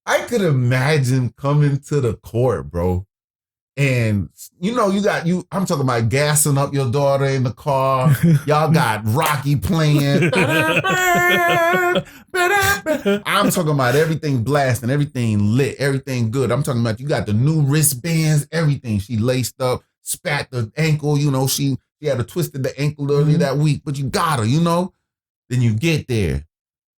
I could imagine coming to the court, bro. And I'm talking about gassing up your daughter in the car. Y'all got Rocky playing. I'm talking about everything blasting, everything lit, everything good. I'm talking about you got the new wristbands, everything. She laced up, spat the ankle. She had a twisted the ankle earlier that week, but you got her, Then you get there.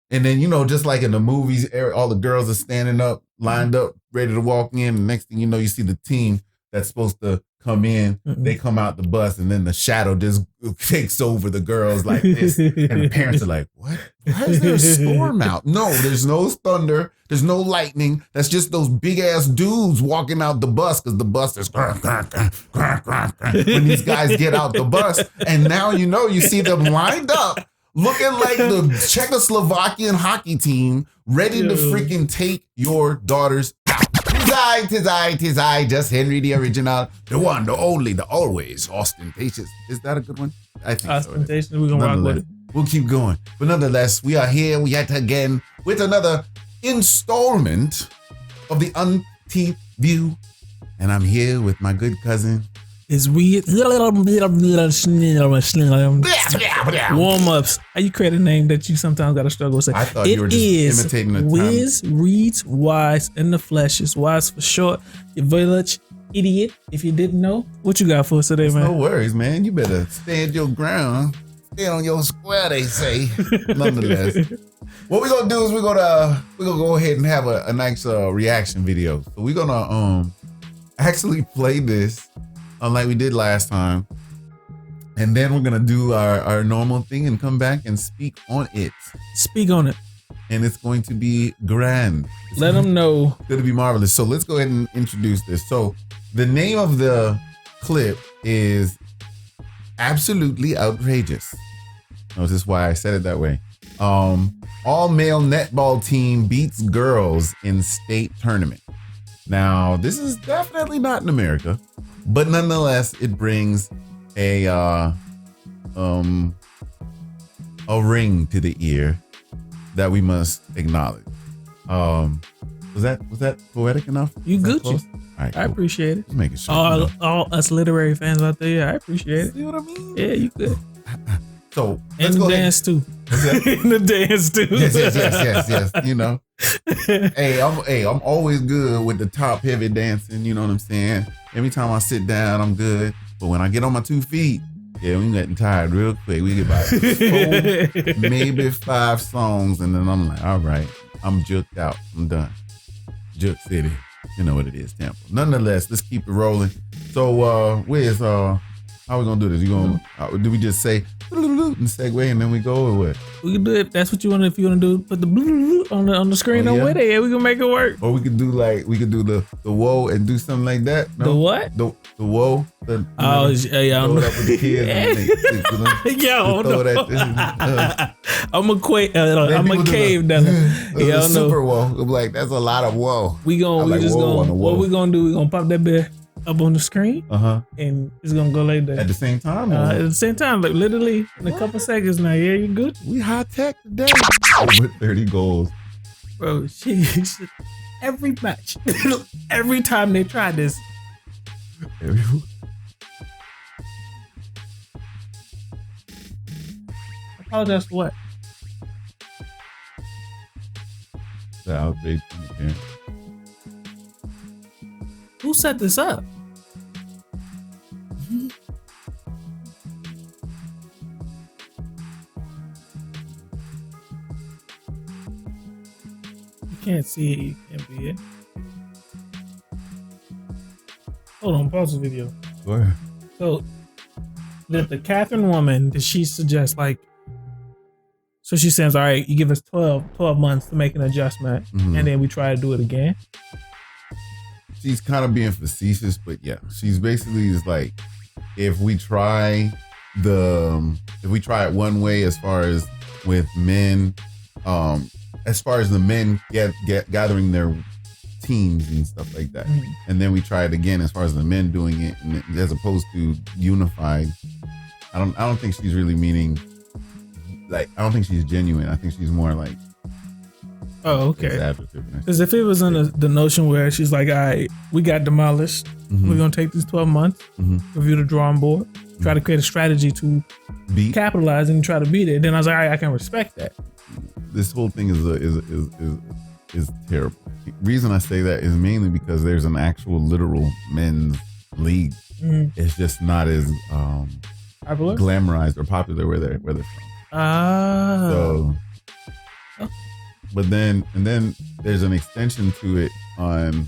And then, just like in the movies, all the girls are standing up, lined up, ready to walk in. And next thing you know, you see the team that's supposed to come in. They come out the bus, and then the shadow just takes over the girls like this. And the parents are like, what? Why is there a storm out? No, there's no thunder. There's no lightning. That's just those big ass dudes walking out the bus because the bus is when these guys get out the bus. And now, you see them lined up looking like the Czechoslovakian hockey team ready to freaking take your daughters out. Tis I, just Henry the original, the one, the only, the always ostentatious. Is that a good one? I think ostentatious. So. We're going to rock with it. We'll keep going. But nonetheless, we are here yet again with another installment of the Unteenth View. And I'm here with my good cousin. Is warm-ups. How you create a name that you sometimes got to struggle with? I thought you were just imitating the time. Wiz reads wise in the flesh. Is wise for short. Your village idiot. If you didn't know, what you got for us today, man? No worries, man. You better stand your ground. Stay on your square, they say. Nonetheless, what we're gonna do is we're gonna go ahead and have a nice reaction video. So we're gonna actually play this. Like we did last time. And then we're going to do our normal thing and come back and speak on it. Speak on it. And it's going to be grand. Let them know. It's going to be marvelous. So let's go ahead and introduce this. So the name of the clip is Absolutely Outrageous. Notice this is why I said it that way. All male netball team beats girls in state tournament. Now, this is definitely not in America. But nonetheless, it brings a ring to the ear that we must acknowledge. Was that poetic enough? You Gucci. All right, cool. I appreciate it. Just making sure. All us literary fans out there, I appreciate it. See what I mean? Yeah, you good. So and the dance too. In the dance too. Yes. Hey, I'm always good with the top heavy dancing. You know what I'm saying? Every time I sit down, I'm good. But when I get on my 2 feet, yeah, we getting tired real quick. We get about 4, maybe 5 songs, and then I'm like, all right, I'm juked out. I'm done. Juk City. You know what it is, Tampa. Nonetheless, let's keep it rolling. So, how we gonna do this? Do we just say and segue and then we go or what? We can do it. That's what you want. If you want to do, put the on the screen on with it. Yeah, we can make it work. Or we could do the whoa and do something like that. No? The what? The whoa. Yeah. Throw it up with the kids. I'm a cave down. Yeah, super whoa. I'm like, that's a lot of whoa. What we gonna do? We gonna pop that bit up on the screen, and it's gonna go like that at the same time. At the same time, like literally in a couple seconds. Now, yeah, you good? We high tech today. Over 30 goals, bro. Every match, every time they try this. Apologize for what? The outrage. Who set this up? You can't see it. You can't be it. Hold on. Pause the video. Go ahead. So, the Catherine woman, did she suggest so she says, all right, you give us 12 months to make an adjustment, and then we try to do it again? She's kind of being facetious, but yeah, she's basically is like, if we try it one way as far as with men, as far as the men gathering their teams and stuff like that, and then we try it again as far as the men doing it, and as opposed to unified. I don't think she's really meaning, like, I don't think she's genuine. I think she's more like Oh, It's okay. after Tiffany. Because if it was in the notion where she's like, all right, we got demolished. We're going to take these 12 months, review the drawing board, try to create a strategy to capitalize and try to beat it. Then I was like, all right, I can respect that. This whole thing is terrible. The reason I say that is mainly because there's an actual literal men's league. It's just not as Popular? glamorized or popular where they're from. So, but then there's an extension to it on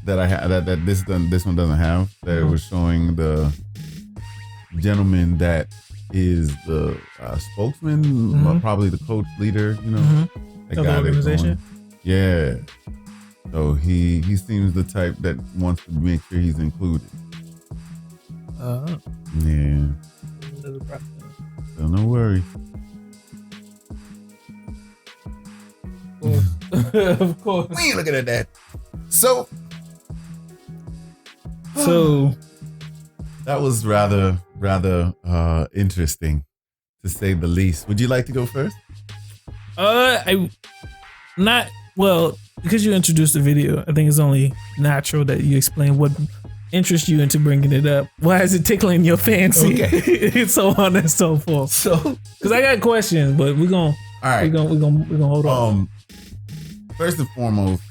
that I had that this one doesn't have. That was showing the gentleman that is the spokesman, probably the coach leader. You know, that the organization. Yeah. So he seems the type that wants to make sure he's included. Yeah. So no worries. Of course. We ain't looking at that. So that was rather interesting, to say the least. Would you like to go first? Because you introduced the video, I think it's only natural that you explain what interests you into bringing it up. Why is it tickling your fancy? Okay. So on and so forth. So, because I got questions, but we're gonna hold on. First and foremost,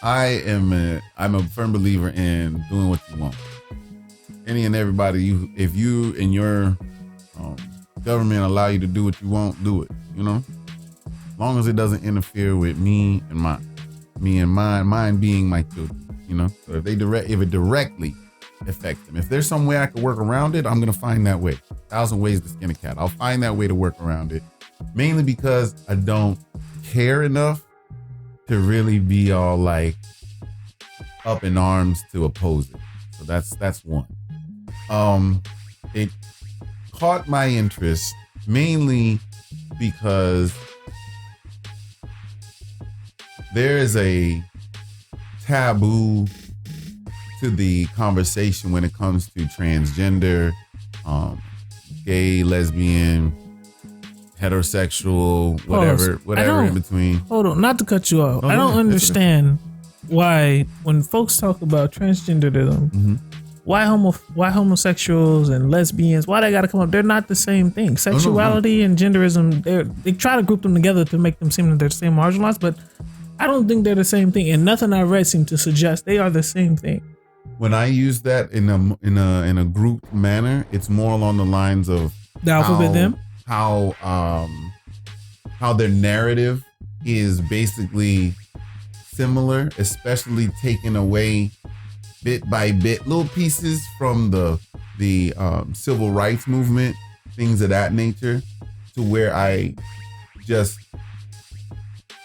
I'm a firm believer in doing what you want. Any and everybody, if you and your government allow you to do what you want, do it. You know, as long as it doesn't interfere with me and mine being my children. You know, so if it directly affects them, if there's some way I could work around it, I'm gonna find that way. 1,000 ways to skin a cat. I'll find that way to work around it. Mainly because I don't care enough to really be all like up in arms to oppose it. So that's one. It caught my interest mainly because there is a taboo to the conversation when it comes to transgender, gay, lesbian, heterosexual, whatever in between. Hold on, not to cut you off. I don't understand why when folks talk about transgenderism, why homosexuals and lesbians, why they gotta come up? They're not the same thing. Sexuality and genderism, they try to group them together to make them seem that they're the same marginalized, but I don't think they're the same thing, and nothing I read seemed to suggest they are the same thing. When I use that in a group manner, it's more along the lines of the alphabet them, how their narrative is basically similar, especially taking away bit by bit little pieces from the civil rights movement, things of that nature, to where I just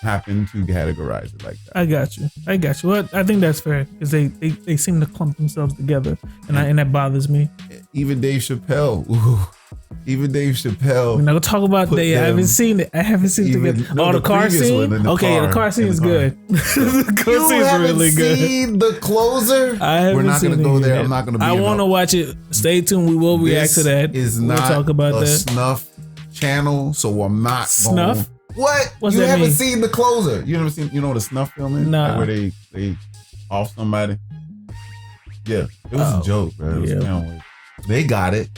happen to categorize it like that. I got you. Well, I think that's fair because they seem to clump themselves together, and that bothers me. Even Dave Chappelle. We're not gonna talk about Dave. I haven't seen it. The car scene. The car scene is good. The car scene is really good. Seen The Closer? We're not gonna go there. I'm not gonna. I want to watch it. Stay tuned. We will react to that. We'll talk about that. Snuff channel, so I'm not snuff. What? What's you that haven't mean? seen The Closer? You never seen? You know what a snuff film is? Nah. Like where they off somebody. Yeah, it was a joke, bro. They got it.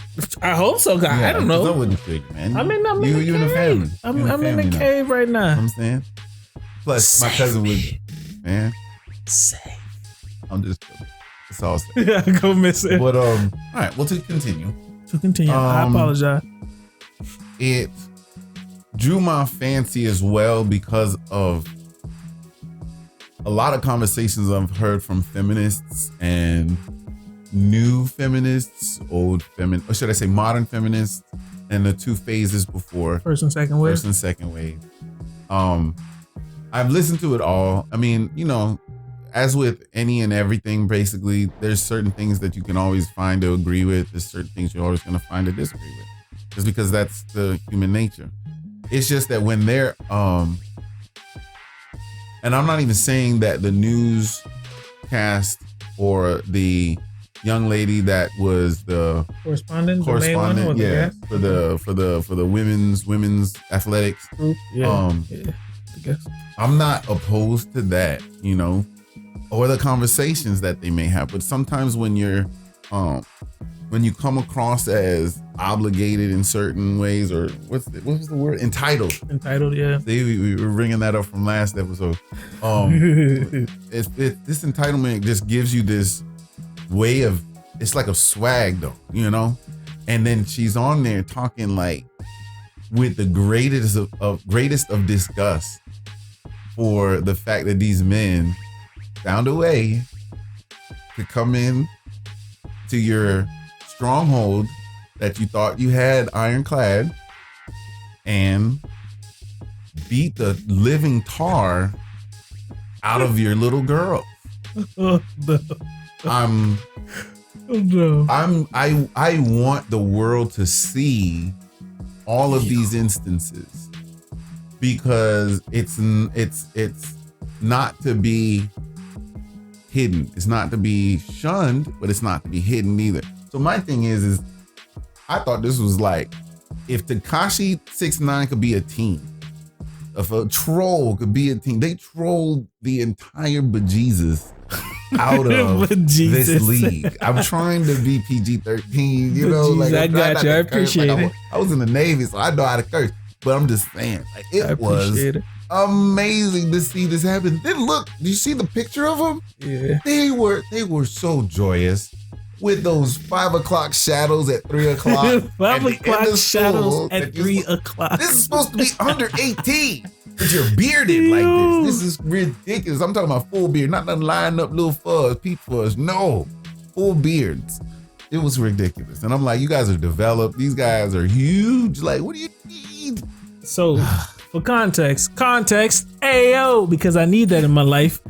I hope so, guys. I don't know. I wouldn't figure, man. I'm in the family. I'm in the cave right now. You know what I'm saying. Plus, Save my cousin me. was, man. Safe. I'm just joking. It's all safe. Yeah, go miss it. But all right. Well, to continue. I apologize. It drew my fancy as well because of a lot of conversations I've heard from feminists and new feminists, old feminists, or should I say modern feminists, and the two phases before. First and second wave. I've listened to it all. I mean, you know, as with any and everything, basically, there's certain things that you can always find to agree with. There's certain things you're always going to find to disagree with. Just because that's the human nature. It's just that when they're, and I'm not even saying that the newscast or the young lady that was the correspondent, for the women's athletics group. guess. I'm not opposed to that, you know, or the conversations that they may have. But sometimes when you're, when you come across as obligated in certain ways, or what was the word? Entitled, yeah. See, we were bringing that up from last episode. This entitlement just gives you this way of, it's like a swag though, you know? And then she's on there talking like with the greatest of disgust for the fact that these men found a way to come in to your stronghold that you thought you had ironclad and beat the living tar out of your little girl. Oh, no. I want the world to see all of these instances, because it's not to be hidden. It's not to be shunned, but it's not to be hidden either. So my thing is I thought this was like, if Tekashi 6ix9ine could be a team, if a troll could be a team, they trolled the entire bejesus out of this league. I'm trying to be PG-13, you know, like I got you. I appreciate it. I was in the Navy, so I know how to curse, but I'm just saying, like, it was amazing to see this happen. Then look, do you see the picture of them? Yeah, they were so joyous with those 5 o'clock shadows at 3 o'clock. 5 o'clock shadows at 3 o'clock. This is supposed to be under 18. But you're bearded like this. This is ridiculous. I'm talking about full beard, not nothing lined up little fuzz, peep fuzz. No, full beards. It was ridiculous. And I'm like, you guys are developed. These guys are huge. Like, what do you need? So, for context, ayo, because I need that in my life.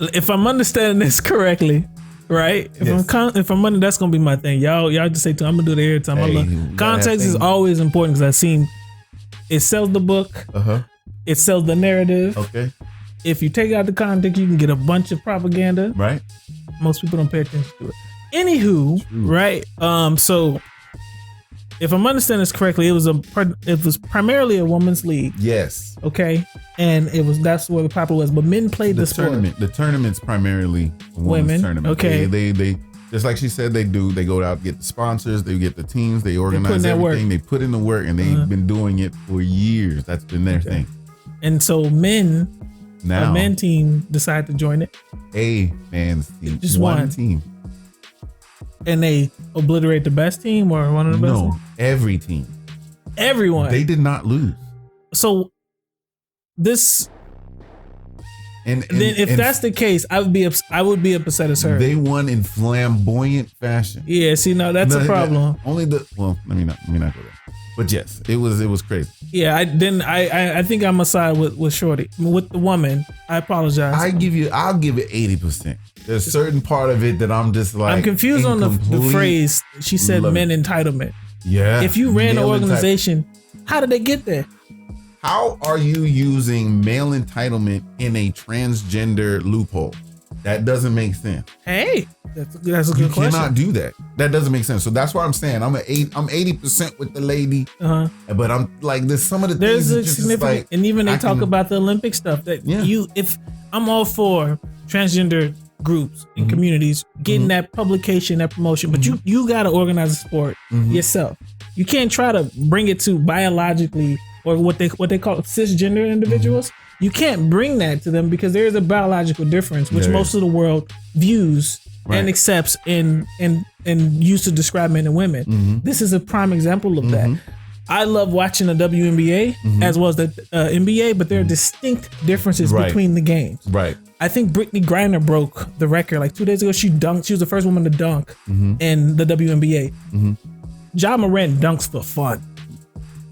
If I'm understanding this correctly, right? If I'm that's gonna be my thing. Y'all just say to I'm gonna do it every time. Hey, context is always important, because I've seen it sells the book. It sells the narrative. Okay. If you take out the context, you can get a bunch of propaganda. Right. Most people don't pay attention to it. Anywho, right? So if I'm understanding this correctly, it was primarily a women's league. Yes. Okay. And that's where the popular was. But men played the sport. The tournament's primarily a women's tournament. Okay. They just like she said, they go out, get the sponsors, they get the teams, they organize everything, they put in the work, and they've been doing it for years. That's been their thing. And so a men team decided to join it. A man's team. Just one team. And they obliterate the best team, or one of the best? No, every team. Everyone. They did not lose. So this... And if that's the case, I would be upset as her. They won in flamboyant fashion. Yeah, see, no, that's a problem. Let me not go there. But yes, it was crazy. Yeah, I think I'm a side with Shorty, with the woman. I apologize. I'll give it 80%. There's a certain part of it that I'm just like, I'm confused on the phrase. She said men entitlement. Yeah. If you ran an organization, how did they get there? How are you using male entitlement in a transgender loophole? That doesn't make sense. Hey, that's a good question. You cannot do that. That doesn't make sense. So that's why I'm saying I'm 80% with the lady. But I'm like, there's some of the things a significant, like, and even they talk about the Olympic stuff that if I'm all for transgender groups and communities getting that publication, that promotion, but you got to organize a sport yourself. You can't try to bring it to biologically or what they call cisgender individuals. You can't bring that to them because there is a biological difference, which most of the world views and accepts and used to describe men and women. This is a prime example of that. I love watching the WNBA as well as the NBA, but there are distinct differences between the games. Right. I think Brittany Griner broke the record like 2 days ago. She dunked. She was the first woman to dunk in the WNBA. Ja Morant dunks for fun.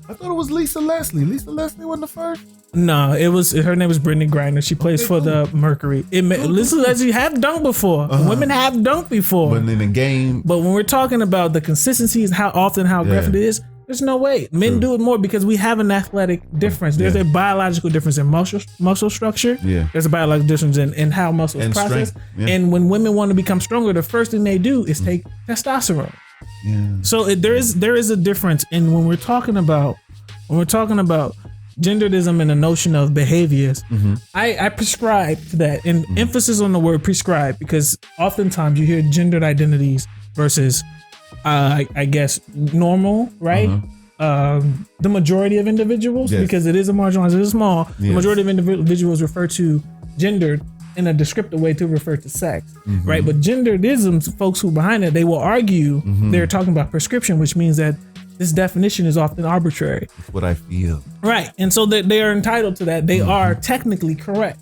I thought it was Lisa Leslie. Lisa Leslie wasn't the first? No, her name was Brittany Griner. She plays for the Mercury. Lisa Leslie have dunked before. Women have dunked before. But in the game. But when we're talking about the consistencies, how often, how aggressive it is, there's no way. Men do it more because we have an athletic difference. There's a biological difference in muscle structure. There's a biological difference in how muscles process. And when women want to become stronger, the first thing they do is take testosterone. So there is a difference. And when we're talking about genderism and the notion of behaviors, I prescribe to that, and emphasis on the word prescribe, because oftentimes you hear gendered identities versus, I guess, normal, right? The majority of individuals, because it is a marginalized, it is small. The majority of individuals refer to gendered in a descriptive way to refer to sex, right? But genderism, folks who behind it, they will argue they're talking about prescription, which means that this definition is often arbitrary. That's what I feel. Right. And so they are entitled to that. They are technically correct.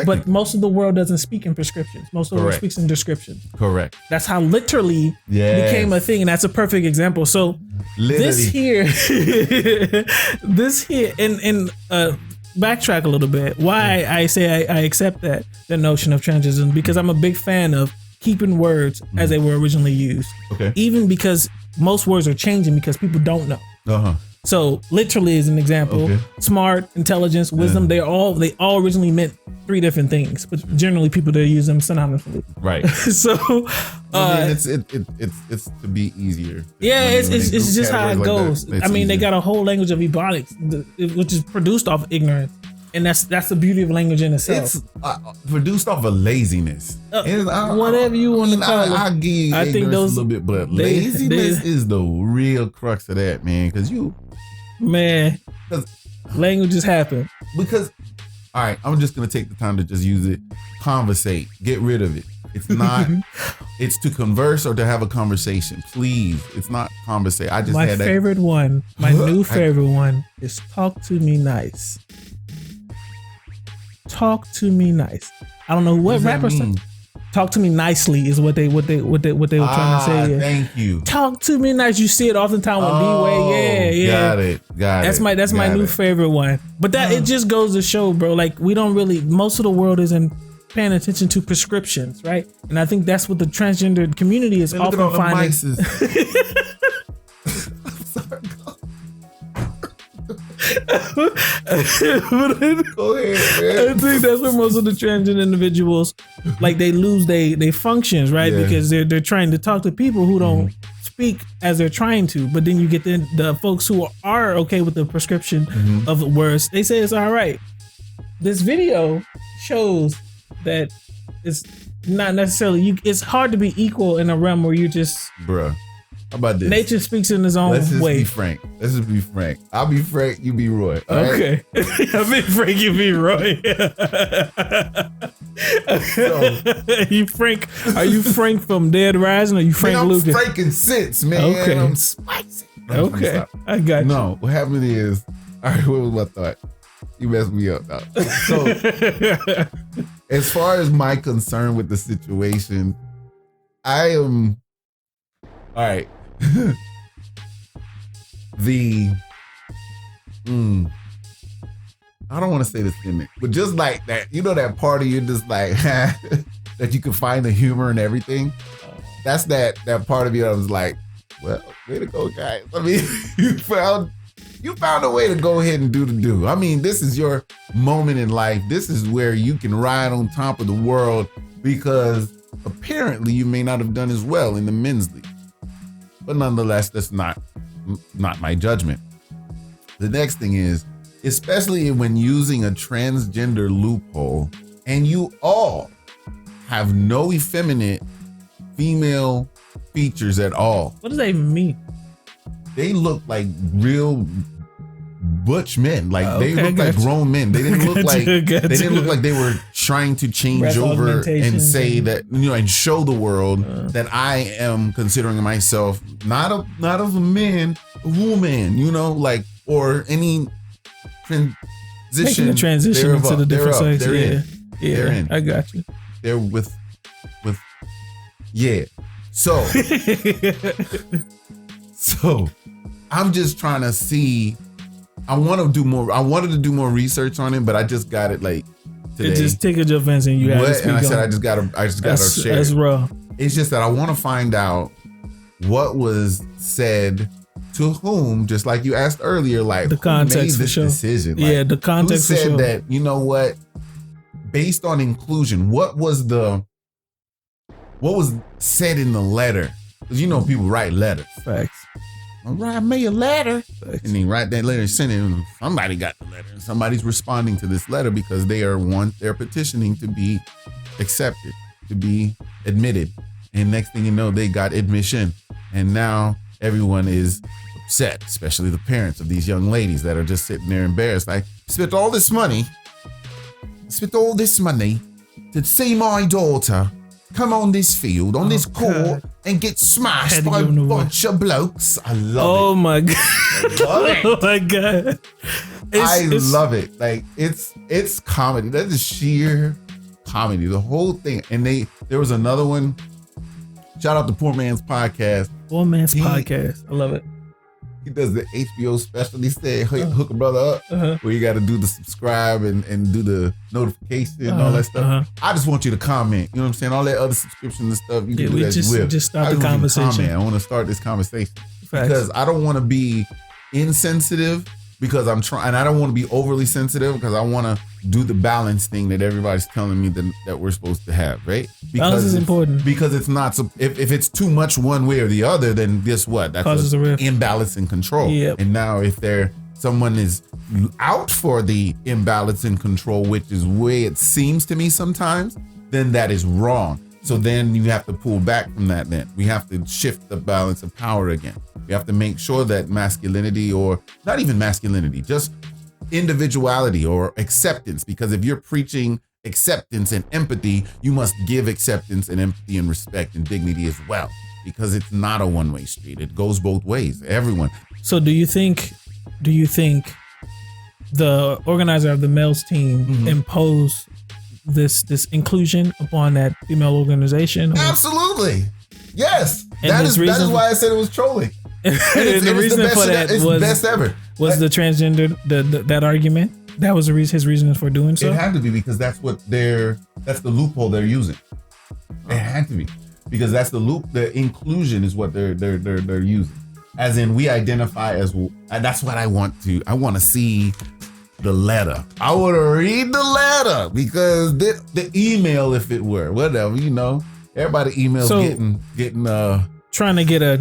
But most of the world doesn't speak in prescriptions. Most of the world speaks in descriptions. Correct. That's how literally became a thing. And that's a perfect example. So this here, and backtrack a little bit. Why I say I accept that, the notion of transgenderism, because I'm a big fan of keeping words as they were originally used. Okay. Even because most words are changing because people don't know. So literally, as an example, smart, intelligence, wisdom, they all originally meant 3 different things, but generally people they use them synonymously. Right. So it's to be easier. Yeah, it's just how it goes. I mean, they got a whole language of ebonics, which is produced off ignorance. And that's the beauty of language in itself. It's produced off of laziness. Whatever you want to call it. I'll give you ignorance a little bit, but laziness is the real crux of that, man. Because languages happen. Because, all right, I'm just going to take the time to just use it. Conversate. Get rid of it. It's not, it's to converse or to have a conversation. Please. It's not conversate. I just my had that. Favorite one, my new favorite one is talk to me nice. Talk to me nice. I don't know what rappers talk to me nicely is what they were trying to say. Yeah. Thank you. Talk to me nice. You see it oftentimes with B-Way. Yeah. Got it. That's my new favorite one. But that it just goes to show, bro. Like we don't really. Most of the world isn't paying attention to prescriptions, right? And I think that's what the transgender community is often finding. I'm sorry. Go ahead, man. I think that's where most of the transgender individuals, like they lose they functions, right? Because they're trying to talk to people who don't speak as they're trying to. But then you get the folks who are okay with the prescription of words. They say it's all right. This video shows that it's not necessarily it's hard to be equal in a realm where you just bruh. How about this? Nature speaks in his own way. Let's just be frank. I'll be Frank, you be Roy. Okay. I'll be Frank, you be Roy. You Frank? Are you Frank from Dead Rising or you Frank Lucas? I'm Frank and Sense, man. Okay. I'm spicy. Okay. I got you. No, what happened is, all right, what was my thought? You messed me up now. So, as far as my concern with the situation, I am, all right. I don't want to say this in it, but just like that, you know, that part of you just like that you can find the humor and everything. That's that part of you that was like, well, way to go, guys. I mean, you found a way to go ahead and do the do. I mean, this is your moment in life. This is where you can ride on top of the world because apparently you may not have done as well in the men's league. But nonetheless, that's not my judgment. The next thing is, especially when using a transgender loophole, and you all have no effeminate female features at all. What does that even mean? They look like real butch men. Like they look like grown men. They didn't look like they were trying to change over and say that, you know, and show the world that I am considering myself not of a man, a woman, you know, like, or any transition. Making the transition into the different sex. They're in. I got you. They're with So I'm just trying to see. I wanted to do more research on it, but I just got it like today. It just tickled your fence and you had to speak and I said on. I just gotta share. That's raw. It's just that I want to find out what was said to whom, just like you asked earlier, like the context who made for this sure. decision. Like, the context who said for sure. that, you know what, based on inclusion, what was said in the letter? Because you know people write letters. Facts. write me a letter. And then write that letter and send it. And somebody got the letter. And somebody's responding to this letter because they're petitioning to be accepted, to be admitted. And next thing you know, they got admission. And now everyone is upset, especially the parents of these young ladies that are just sitting there embarrassed. Like, spent all this money to see my daughter come on this field, on this court, and get smashed by a bunch of blokes. I love it. Oh my God. Oh my God. I love it. Like, it's comedy. That is sheer comedy. The whole thing. And there was another one. Shout out to Poor Man's Podcast. Poor Man's Podcast. I love it. He does the HBO special. He said, hook a brother up, where you got to do the subscribe and do the notification and all that stuff. I just want you to comment. You know what I'm saying? All that other subscription and stuff, you can do as you will. Just start the conversation. I want to start this conversation. Because I don't want to be insensitive because I'm trying, and I don't want to be overly sensitive because I want to do the balance thing that everybody's telling me that we're supposed to have, right? Because balance is important. Because it's not, if it's too much one way or the other, then guess what? That's causes a rift. Imbalance in control. Yep. And now if someone is out for the imbalance in control, which is the way it seems to me sometimes, then that is wrong. So then you have to pull back from that then. We have to shift the balance of power again. We have to make sure that masculinity, or not even masculinity, just individuality or acceptance, because if you're preaching acceptance and empathy, you must give acceptance and empathy and respect and dignity as well, because it's not a one-way street. It goes both ways. Everyone. So do you think the organizer of the males team imposed this inclusion upon that female organization? Or? Absolutely. Yes. And that is why I said it was trolling. And the reason for that was best ever. Was the transgender that argument? That was his reason for doing so? It had to be, because that's the loophole they're using. It had to be, because that's the inclusion is what they're using. As in, we identify as, and that's what I want to see the letter. I want to read the letter, because the email, if it were, whatever, everybody emails getting trying to get a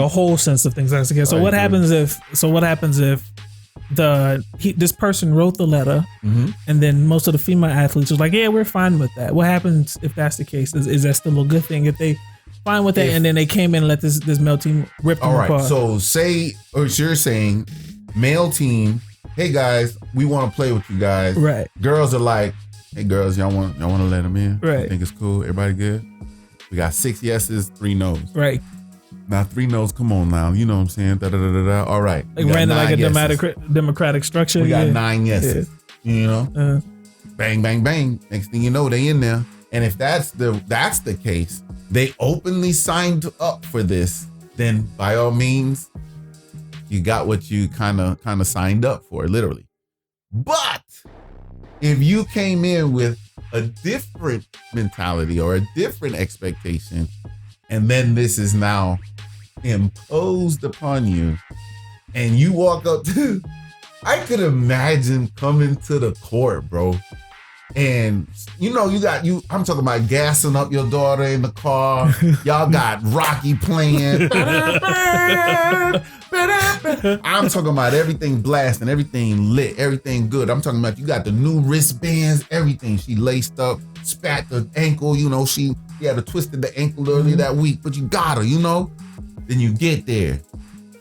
whole sense of things. So what happens if this person wrote the letter, and then most of the female athletes was like, yeah, we're fine with that. What happens if that's the case? Is that still a good thing if they fine with that, and then they came in and let this male team rip them apart? So you're saying male team, hey guys, we want to play with you guys. Right. Girls are like, hey girls, y'all want to let them in? Right. You think it's cool? Everybody good? We got 6 yeses, 3 no's. Right. Now 3 no's, come on now. You know what I'm saying? Da, da, da, da, da. All right. Like ran like a democratic structure. We got 9 yeses. Yeah. Bang, bang, bang. Next thing you know, they in there. And if that's the case, they openly signed up for this, then by all means, you got what you kind of signed up for, literally. But if you came in with a different mentality or a different expectation, and then this is now imposed upon you, and you walk up to, I could imagine coming to the court, bro, and I'm talking about gassing up your daughter in the car. Y'all got Rocky playing. I'm talking about everything blasting, everything lit, everything good. I'm talking about you got the new wristbands, everything. She laced up, spat the ankle, she had twisted the ankle earlier that week, but you got her, Then you get there.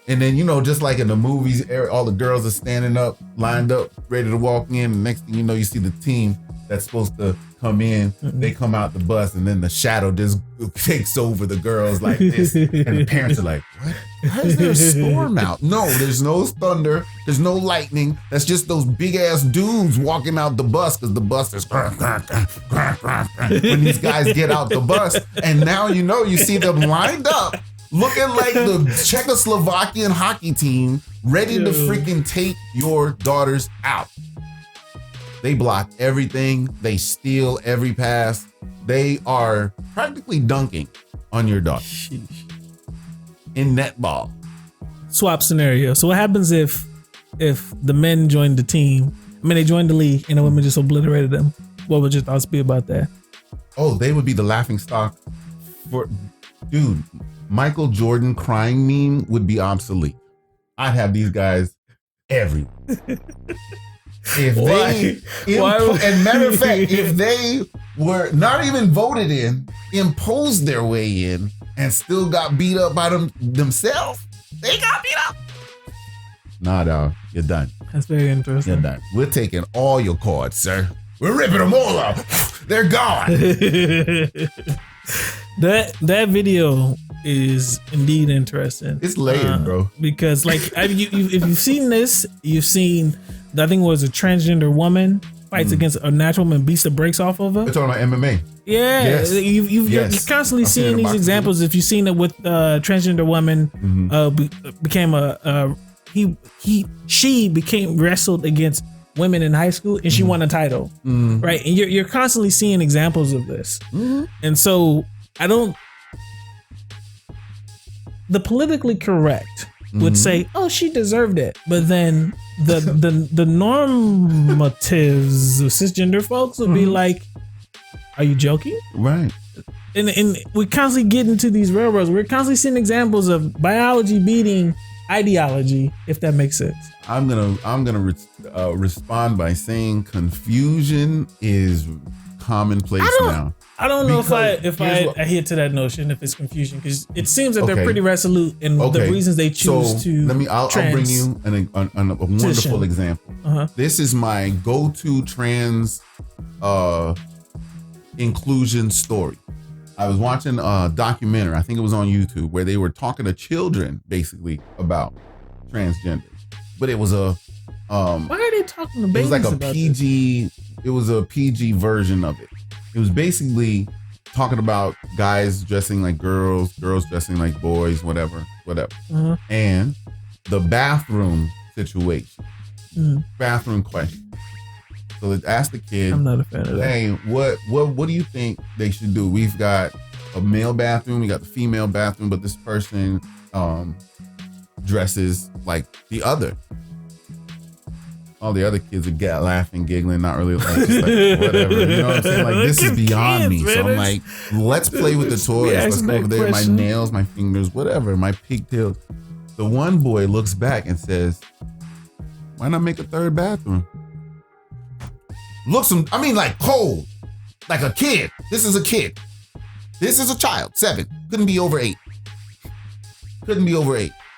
And then, just like in the movies, all the girls are standing up, lined up, ready to walk in. And next thing you know, you see the team that's supposed to come in. They come out the bus, and then the shadow just takes over the girls like this. And the parents are like, what? Why is there a storm out? No, there's no thunder. There's no lightning. That's just those big ass dudes walking out the bus, because the bus is when these guys get out the bus. And now you see them lined up, looking like the Czechoslovakian hockey team, ready to freaking take your daughters out. They block everything. They steal every pass. They are practically dunking on your daughter. Sheesh. In netball. Swap scenario. So what happens if the men joined the team? They joined the league, and the women just obliterated them. What would your thoughts be about that? Oh, they would be the laughing stock Dude, Michael Jordan crying meme would be obsolete. I'd have these guys everywhere. And matter of fact, if they were not even voted in, imposed their way in, and still got beat up by themselves, they got beat up. Nah, dog, you're done. That's very interesting. You're done. We're taking all your cards, sir. We're ripping them all up. They're gone. That video is indeed interesting. It's layered, bro. Because if you've seen this, you've seen, I think it was a transgender woman fights against a natural woman, beats the brakes off of her. We're talking about MMA. Yeah, yes. You're constantly seeing these examples. If you've seen it with transgender woman, became she became wrestled against women in high school and she won a title, right? And you're constantly seeing examples of this, and so the politically correct would say, "Oh, she deserved it," but then the normatives of cisgender folks would be like, "Are you joking?" Right. And we constantly get into these railroads. We're constantly seeing examples of biology beating ideology, if that makes sense. I'm gonna respond by saying confusion is commonplace now. I don't know if I adhere to that notion, if it's confusion, because it seems that they're pretty resolute in the reasons they choose to. I'll bring you a wonderful example. This is my go-to trans inclusion story. I was watching a documentary, I think it was on YouTube, where they were talking to children basically about transgender. But it was why are they talking to babies? It was like a PG. It was a PG version of it. It was basically talking about guys dressing like girls, girls dressing like boys, whatever. And the bathroom situation, bathroom question. So let's ask the kid. I'm not a fan of that. Hey, what do you think they should do? We've got a male bathroom, we got the female bathroom, but this person dresses like the other. All the other kids are laughing, giggling, not really like, just like whatever. You know what I'm saying? Like, this is beyond me. So I'm like, let's play with the toys. Let's go over there. My nails, my fingers, whatever, my pigtails. The one boy looks back and says, "Why not make a third bathroom?" Looks him, like cold, like a kid. This is a kid. This is a child, 7. Couldn't be over 8.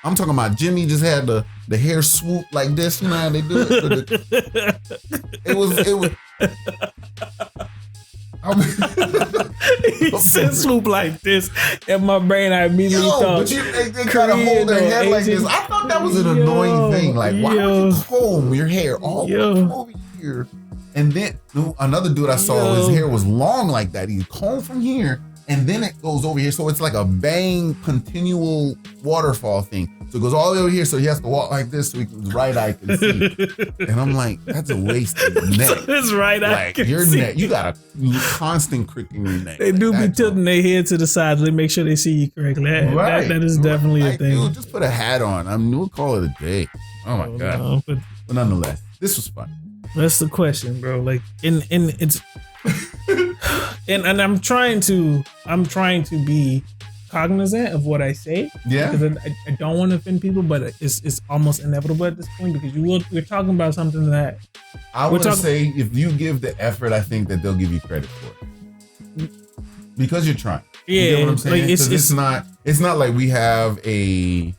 I'm talking about Jimmy just had the hair swoop like this. You know how they do it? It was. He said swoop like this. In my brain, I immediately thought. But they try to hold their head like this. I thought that was an annoying thing. Like, why would you comb your hair all the way over here? And then another dude I saw, his hair was long like that. He combed from here, and then it goes over here. So it's like a bang, continual waterfall thing. So it goes all the way over here. So he has to walk like this so his right eye can see. And I'm like, that's a waste of neck. So his right eye can your see. neck, you got a constant cricking your neck. They do be tilting their head to the side to make sure they see you correctly. That is definitely a thing. Dude, just put a hat on. We'll call it a day. Oh my God. No, but nonetheless, this was fun. That's the question, bro. Like, it's, and I'm trying to be cognizant of what I say. Yeah. Because I don't want to offend people, but it's almost inevitable at this point because we're talking about something that I would say if you give the effort, I think that they'll give you credit for it because you're trying. Yeah. You get what I'm saying? Like it's not like we have a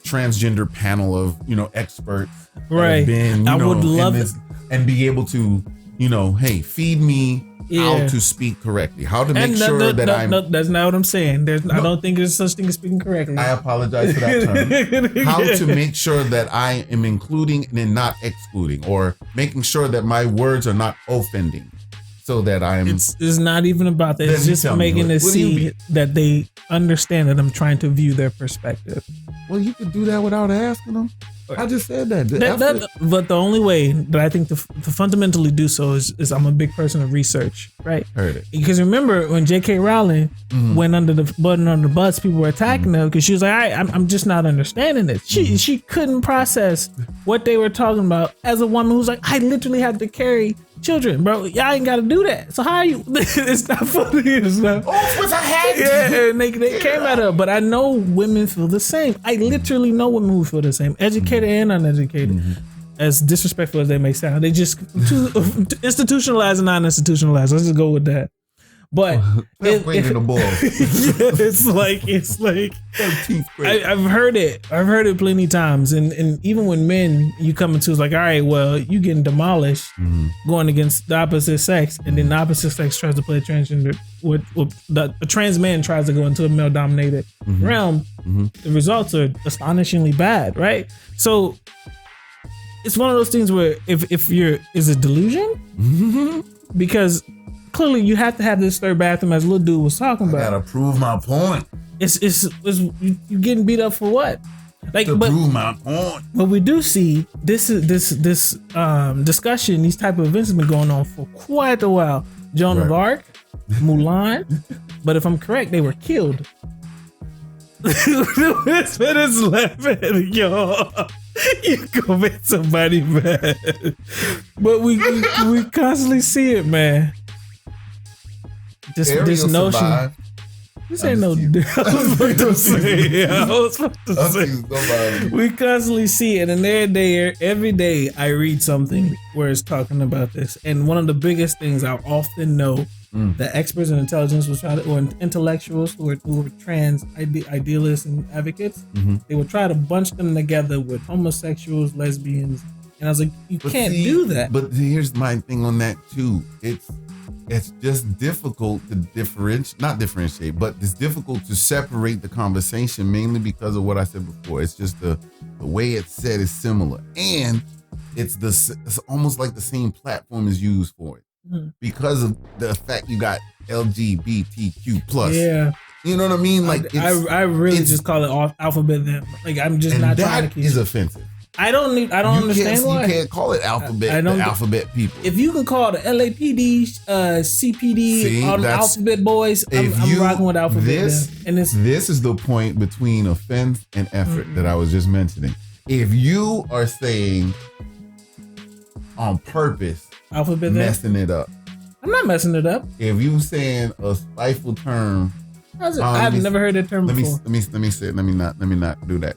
transgender panel of experts. Right. I would love it. And be able to, hey, feed me how to speak correctly, how to make sure that I'm. No, that's not what I'm saying. I don't think there's such thing as speaking correctly. I apologize for that term. How to make sure that I am including and not excluding, or making sure that my words are not offending, so that I'm. It's not even about that. It's just making it see that they understand that I'm trying to view their perspective. Well, you could do that without asking them. I just said that. But the only way that I think to fundamentally do so is I'm a big person of research, right? Heard it. Because remember when J.K. Rowling went under the bus, people were attacking her because she was like, I'm just not understanding this. She couldn't process what they were talking about as a woman who's like, I literally had to carry children, bro. Y'all ain't got to do that. So how are you? It's not funny. It's not. Oh, what's I had? Yeah, and they came at her. But I know women feel the same. I literally know women who feel the same, educated and uneducated. As disrespectful as they may sound, they just institutionalized and non-institutionalized. Let's just go with that. But it's like 13th grade. I've heard it plenty times, and even when men you come into, it's like, all right, well, you getting demolished going against the opposite sex, and then the opposite sex tries to play transgender. A trans man tries to go into a male dominated realm. The results are astonishingly bad, right? So it's one of those things where if you're, is it delusion? Because clearly you have to have this third bathroom, as little dude was talking about. I gotta prove my point. It's you getting beat up for what? Like, to prove my point. But we do see this discussion, these type of events have been going on for quite a while. Joan of Arc, Mulan, but if I'm correct, they were killed. This man is laughing, y'all. You commit somebody bad, but we constantly see it, man. This notion. Survived. This ain't no. I was about to say. We constantly see it, and every day I read something where it's talking about this. And one of the biggest things I often know that experts in intelligence will try to, or intellectuals who are trans idealists and advocates, they will try to bunch them together with homosexuals, lesbians, and I was like, you can't do that. But here's my thing on that too. It's just difficult to not differentiate, but it's difficult to separate the conversation, mainly because of what I said before. It's just the way it's said is similar, and it's almost like the same platform is used for it because of the fact you got LGBTQ plus. Yeah, you know what I mean. Like I really just call it alphabet them. Like I'm just not trying to keep. That is offensive. I don't understand why. You can't call it alphabet. The alphabet people. If you can call the LAPD, CPD, all the alphabet boys, I'm rocking with alphabet. This is the point between offense and effort that I was just mentioning. If you are saying on purpose, alphabet messing it up. I'm not messing it up. If you saying a spiteful term, I've never heard that term before. Let me say it. Let me not do that.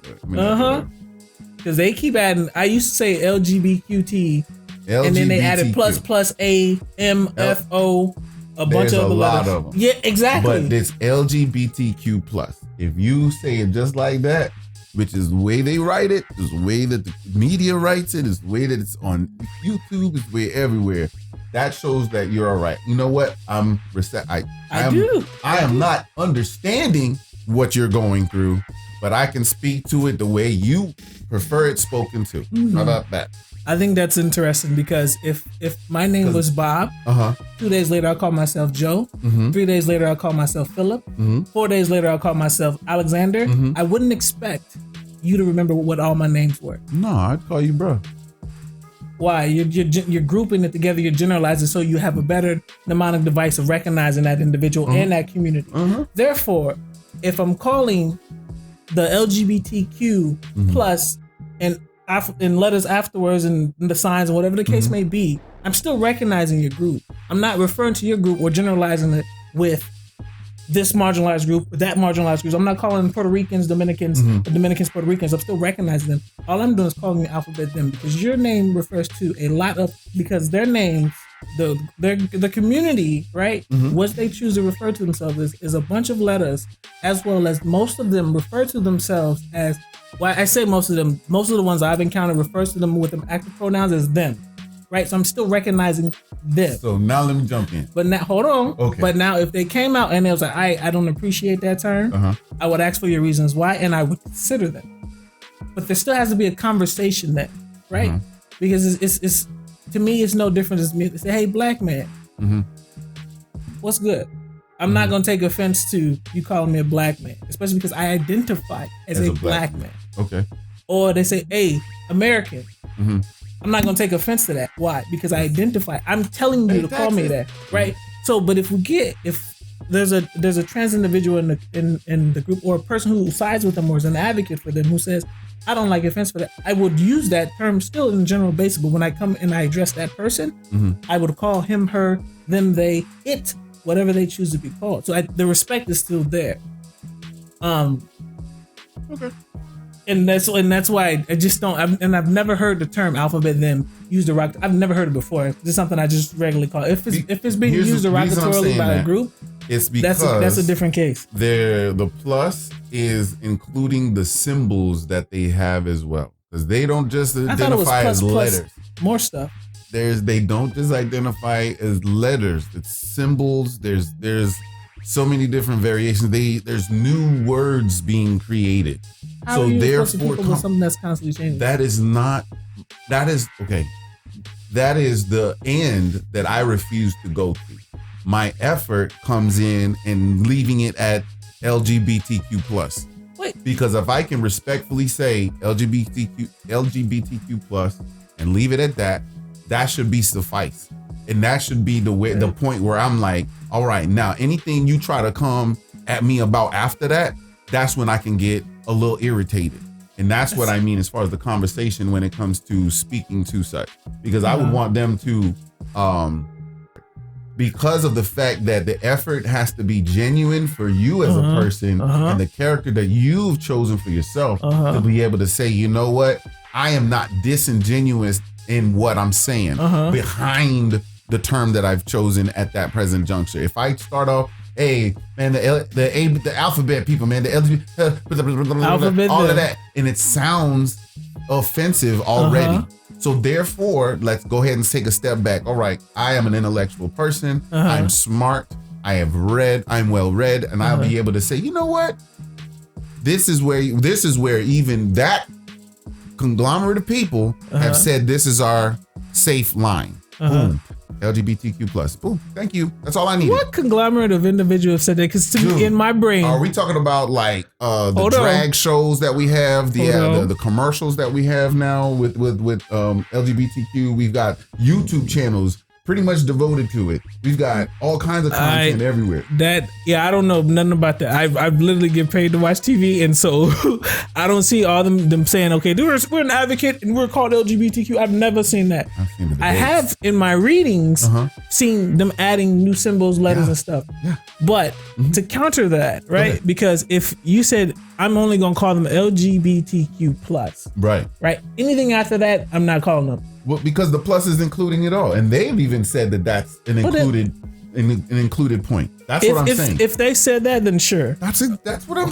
Because they keep adding, I used to say LGBTQT, and then they added plus A, M, F, O, a bunch of other letters. Of them. Yeah, exactly. But it's LGBTQ plus. If you say it just like that, which is the way they write it, is the way that the media writes it, is the way that it's on YouTube, is the way everywhere. That shows that you're all right. You know what? I am not understanding what you're going through, but I can speak to it the way you prefer it spoken to. How about that? I think that's interesting because if my name was Bob, 2 days later I'll call myself Joe. 3 days later I'll call myself Philip. 4 days later I'll call myself Alexander. I wouldn't expect you to remember what all my names were. No, I'd call you bro. Why? You're grouping it together. You're generalizing so you have a better mnemonic device of recognizing that individual and that community. Therefore, if I'm calling the LGBTQ plus and letters afterwards and the signs and whatever the case may be, I'm still recognizing your group. I'm not referring to your group or generalizing it with this marginalized group, that marginalized group. I'm not calling Puerto Ricans, Dominicans, Dominicans, Puerto Ricans. I'm still recognizing them. All I'm doing is calling the alphabet them because your name refers to a lot of, because their names, the community, right? What they choose to refer to themselves is a bunch of letters, as well as most of them refer to themselves as, well, I say most of them, most of the ones I've encountered refers to them with them active pronouns as them, right? So I'm still recognizing them. So now let me jump in. But now, hold on. Okay. But now if they came out and it was like, I don't appreciate that term, I would ask for your reasons why, and I would consider them. But there still has to be a conversation there, right? Because it's to me, it's no different as me to say, hey, black man, what's good? I'm not going to take offense to you calling me a black man, especially because I identify as a black man. Okay. Or they say, hey, American. I'm not going to take offense to that. Why? Because I identify. I'm telling you to call me that, right? So, but if there's a trans individual in the group, or a person who sides with them or is an advocate for them, who says, I don't like offense for that. I would use that term still in general basis, but when I come and I address that person, I would call him, her, them, they, it, whatever they choose to be called. So the respect is still there. Okay. And that's why I just don't. I've never heard the term alphabet them used derogatory. I've never heard it before. This is something I just regularly call. If it's being used derogatorily by a group, it's because that's a different case. The plus is including the symbols that they have as well, because they don't just identify as letters. More stuff. They don't just identify as letters. It's symbols. There's so many different variations. There's new words being created. How are you supposed to keep up with something that's constantly changing? That is okay. That is the end that I refuse to go to. My effort comes in and leaving it at LGBTQ plus. Wait. Because if I can respectfully say LGBTQ plus and leave it at that, that should be suffice. And that should be the point where I'm like, all right, now anything you try to come at me about after that, that's when I can get a little irritated. And that's what I mean as far as the conversation when it comes to speaking to such. Because I would want them to, because of the fact that the effort has to be genuine for you as a person and the character that you've chosen for yourself to be able to say, you know what, I am not disingenuous in what I'm saying behind the term that I've chosen at that present juncture. If I start off, hey man, the alphabet people, man, the alphabet, all of that, and it sounds offensive already. So therefore, let's go ahead and take a step back. All right, I am an intellectual person. I'm smart. I have read. I'm well read, and I'll be able to say, you know what? This is where even that conglomerate of people have said this is our safe line. Boom. LGBTQ plus. Boom. Thank you. That's all I need. What conglomerate of individuals said that? Because to me, in my brain, are we talking about like the drag shows that we have, the commercials that we have now with LGBTQ? We've got YouTube channels pretty much devoted to it. We've got all kinds of content everywhere. I don't know nothing about that. I've literally get paid to watch TV, and so I don't see all them saying, okay, we're an advocate and we're called LGBTQ. I've never seen that. I have in my readings seen them adding new symbols, letters, and stuff. Yeah. But to counter that, right? Because if you said I'm only gonna call them LGBTQ plus, right? Anything after that, I'm not calling them. Well, because the plus is including it all, and they've even said that that's an included point. That's what I'm saying. If they said that, then sure. That's what I'm.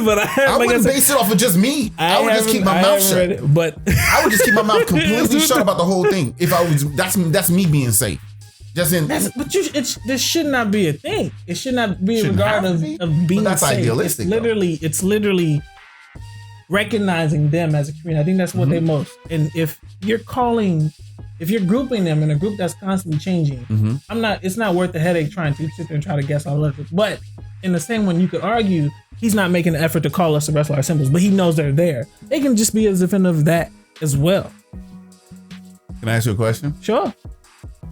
But I wouldn't base it off of just me. I would just keep my mouth shut. I would just keep my mouth completely shut about the whole thing. If I was, that's me being safe. This should not be a thing. It should not be regardless of being that's safe. Idealistic. It's literally recognizing them as a community. I think that's what they most. And if you're grouping them in a group that's constantly changing, it's not worth the headache trying to sit there and try to guess all of it. But in the same one, you could argue he's not making an effort to call us the rest of our symbols, but he knows they're there. They can just be as definitive of that as well. Can I ask you a question? Sure.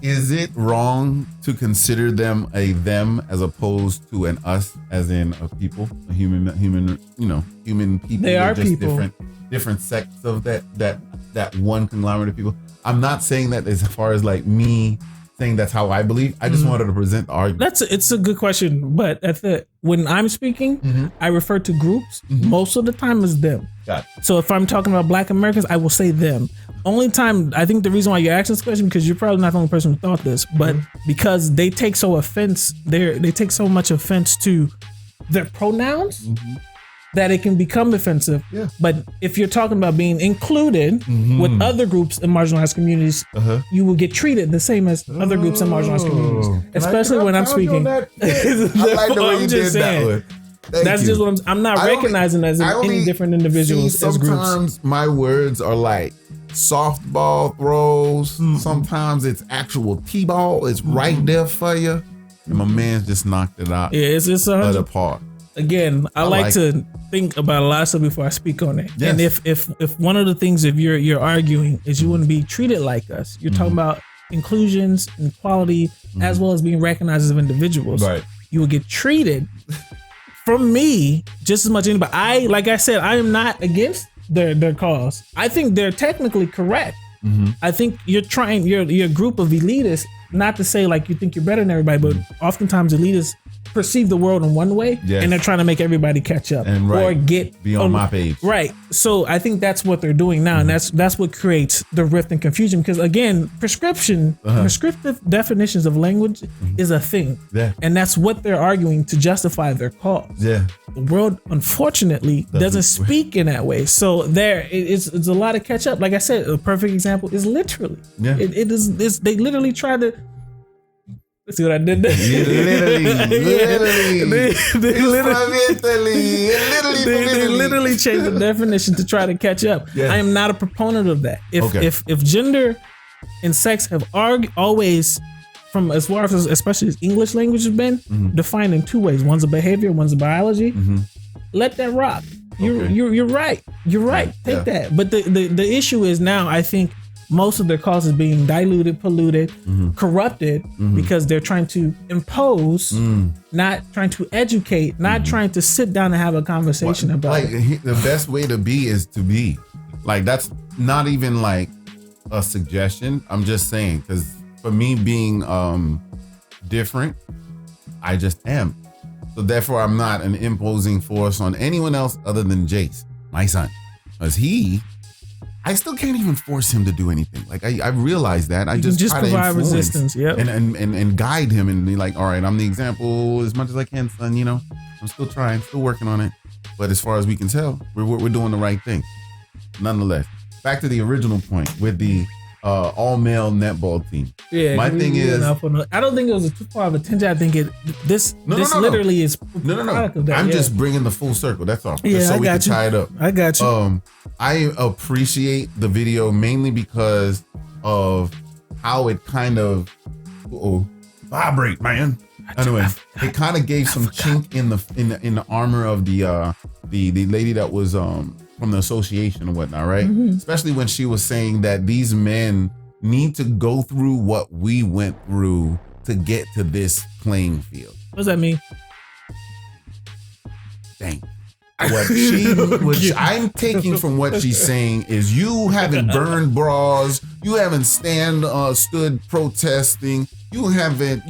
Is it wrong to consider them a them as opposed to an us, as in a people, a human people? They are just people. Different sects of that one conglomerate of people. I'm not saying that as far as like me saying that's how I believe. I just wanted to present the argument. It's a good question, but when I'm speaking, I refer to groups most of the time as them. Got it. So if I'm talking about Black Americans, I will say them. Only time, I think the reason why you're asking this question, because you're probably not the only person who thought this, but because they take so much offense to their pronouns that it can become offensive. Yeah. But if you're talking about being included with other groups in marginalized communities, you will get treated the same as other groups in marginalized communities. Especially when I'm speaking. I like the way you did that one. That's just what I'm not recognizing as any different individuals as groups. Sometimes my words are like softball throws. Sometimes it's actual T-ball. It's right there for you. And my man's just knocked it out. Yeah, it's of the park. Again, I like to think about a lot of stuff before I speak on it. Yes. And if one of the things if you're arguing is you wouldn't be treated like us, you're talking about inclusions and equality as well as being recognized as individuals. Right. You will get treated from me just as much as anybody. Like I said, I am not against their cause. I think they're technically correct. I think you're a group of elitists, not to say like you think you're better than everybody, but oftentimes elitists perceive the world in one way, and they're trying to make everybody catch up or be on my page. Right. So I think that's what they're doing now, and that's what creates the rift and confusion. Because again, prescriptive definitions of language is a thing, and that's what they're arguing to justify their cause. The world, unfortunately, doesn't speak in that way. So it's a lot of catch up. Like I said, a perfect example is literally. It is. They literally try to. See what I did there? They literally changed the definition to try to catch up. I am not a proponent of that. If gender and sex have always, from as far as especially as English language has been, defined in two ways. One's a behavior, one's a biology. Let that rock. You're right. You're right. Take that. But the issue is now, I think, most of their cause is being diluted, polluted, corrupted, because they're trying to impose, not trying to educate, not trying to sit down and have a conversation about it. The best way to be is to be. Like, that's not even like a suggestion. I'm just saying, because for me being different, I just am. So therefore, I'm not an imposing force on anyone else other than Jace, my son. Because I still can't even force him to do anything. Like I realize that. I just try provide to resistance, and guide him and be like, all right, I'm the example as much as I can, son. You know, I'm still trying, still working on it. But as far as we can tell, we're doing the right thing. Nonetheless, back to the original point with the all male netball team. My thing is, I don't think it was too far of a tangent. I think this literally is product of that. I'm just bringing the full circle. That's all. Just so we can tie it up. I got you. I appreciate the video mainly because of how it kind of vibrate, man. Anyway, it kind of gave some chink in the armor of the lady that was from the association and whatnot, right? Especially when she was saying that these men need to go through what we went through to get to this playing field. What does that mean? Dang. What I'm taking from what she's saying is you haven't burned bras, you haven't stood protesting, you haven't,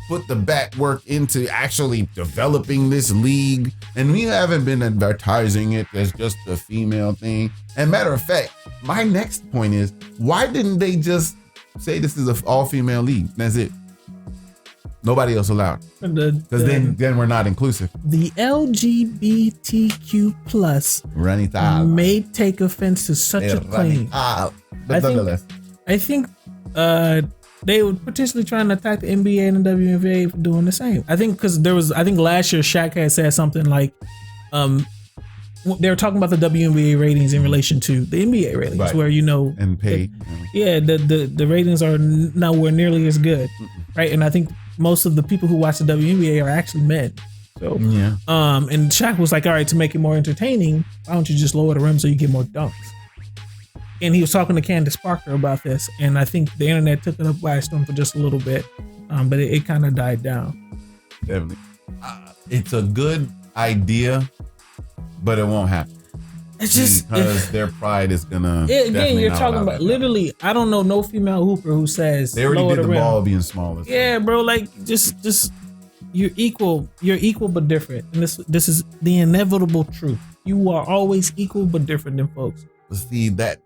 put the back work into actually developing this league, and we haven't been advertising it as just a female thing. And matter of fact, my next point is, why didn't they just say this is an all-female league? That's it. Nobody else allowed. Because then we're not inclusive. The LGBTQ plus may take offense to such a claim. But nonetheless. I think they were potentially trying to attack the NBA and the WNBA for doing the same. I think because last year Shaq had said something like, they were talking about the WNBA ratings in relation to the NBA ratings, where and pay. The ratings are nowhere nearly as good, right? And I think most of the people who watch the WNBA are actually men. So and Shaq was like, all right, to make it more entertaining, why don't you just lower the rim so you get more dunks? And he was talking to Candace Parker about this, and I think the internet took it up by storm for just a little bit, but it kind of died down. Definitely, it's a good idea, but it won't happen. It's just because their pride is gonna. Again, you're talking about literally. I don't know no female hooper who says they already did the ball being smaller. Yeah, bro. Like just you're equal. You're equal but different, and this is the inevitable truth. You are always equal but different than folks. But see, that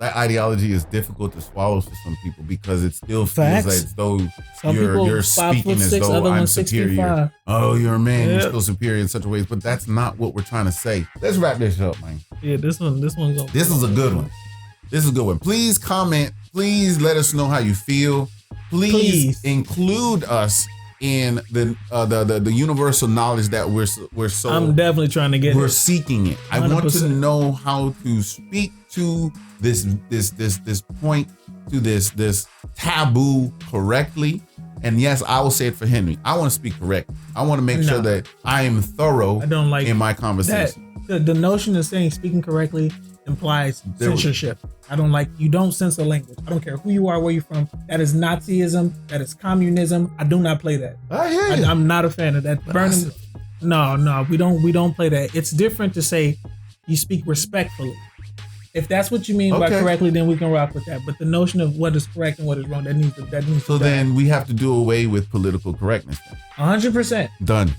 ideology is difficult to swallow for some people because it still feels like as though you're speaking as though I'm superior. Oh, you're a man, you're still superior in such a ways, but that's not what we're trying to say. Let's wrap this up, man. Yeah, this one's This is a good one. This is a good one. Please comment. Please let us know how you feel. Please include us in the universal knowledge that we're so. I'm definitely trying to get. We're seeking it. 100%. I want to know how to speak to this point, to this taboo correctly. And yes, I will say it for Henry. I want to speak correct. I want to make sure that I am thorough. I don't like in my conversation. The notion of saying speaking correctly implies censorship. I don't like, you don't censor language. I don't care who you are, where you're from. That is Nazism. That is communism. I do not play that. I hear you. I'm not a fan of that. Burning. No, we don't play that. It's different to say You speak respectfully. If that's what you mean by correctly, then we can rock with that. But the notion of what is correct and what is wrong, that needs to. So then we have to do away with political correctness. 100%. Done.